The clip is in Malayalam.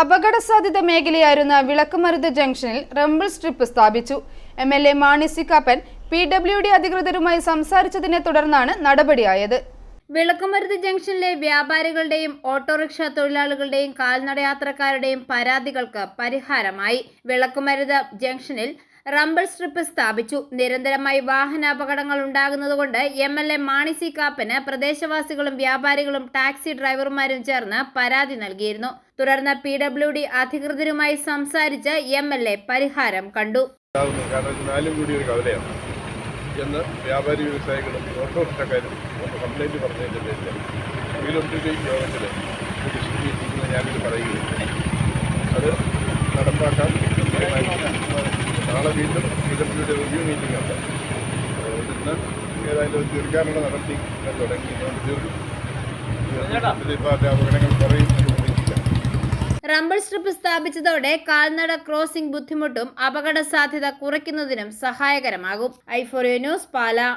അപകട സാധ്യത മേഖലയായിരുന്ന വിളക്കുമരുത് ജംഗ്ഷനിൽ റംബിൾ സ്ട്രിപ്പ് സ്ഥാപിച്ചു. MLA Mani C Kappan PWD അധികൃതരുമായി സംസാരിച്ചതിനെ തുടർന്നാണ് നടപടിയായത്. വിളക്കുമരുത് ജംഗ്ഷനിലെ വ്യാപാരികളുടെയും ഓട്ടോറിക്ഷ തൊഴിലാളികളുടെയും കാൽനടയാത്രക്കാരുടെയും പരാതികൾക്ക് പരിഹാരമായി. വിളക്കുമരുത് ജംഗ്ഷനിൽ റംബിൾ സ്ട്രിപ്പ് സ്ഥാപിച്ചു. നിരന്തരമായി വാഹനാപകടങ്ങൾ ഉണ്ടാകുന്നതുകൊണ്ട് MLA മാണി സി കാപ്പന് പ്രദേശവാസികളും വ്യാപാരികളും ടാക്സി ഡ്രൈവർമാരും ചേർന്ന് പരാതി നൽകിയിരുന്നു. തുടർന്ന് PWD അധികൃതരുമായി സംസാരിച്ച് MLA പരിഹാരം കണ്ടു. എന്ന് വ്യാപാരി വ്യവസായികളും ഓട്ടോറിക്ഷക്കാരും കംപ്ലൈൻറ്റ് പറഞ്ഞതിൻ്റെ പേരിൽ യോഗത്തിൽ ഞാനിത് പറയുകയും അത് നടപ്പാക്കാൻ നാളെ വീണ്ടും PWD റിവ്യൂ മീറ്റിംഗ് ഉണ്ട്. ഇന്ന് ഏതായാലും തീർക്കാനുള്ള നടപടി തുടങ്ങി. ഇതിപ്പോൾ അപകടങ്ങൾ കുറയും. റംബിൾ സ്ട്രിപ്പ് സ്ഥാപിച്ചതോടെ കാൽനട ക്രോസിംഗ് ബുദ്ധിമുട്ടും അപകട സാധ്യത കുറയ്ക്കുന്നതിനും സഹായകരമാകും. i4U news, Pala.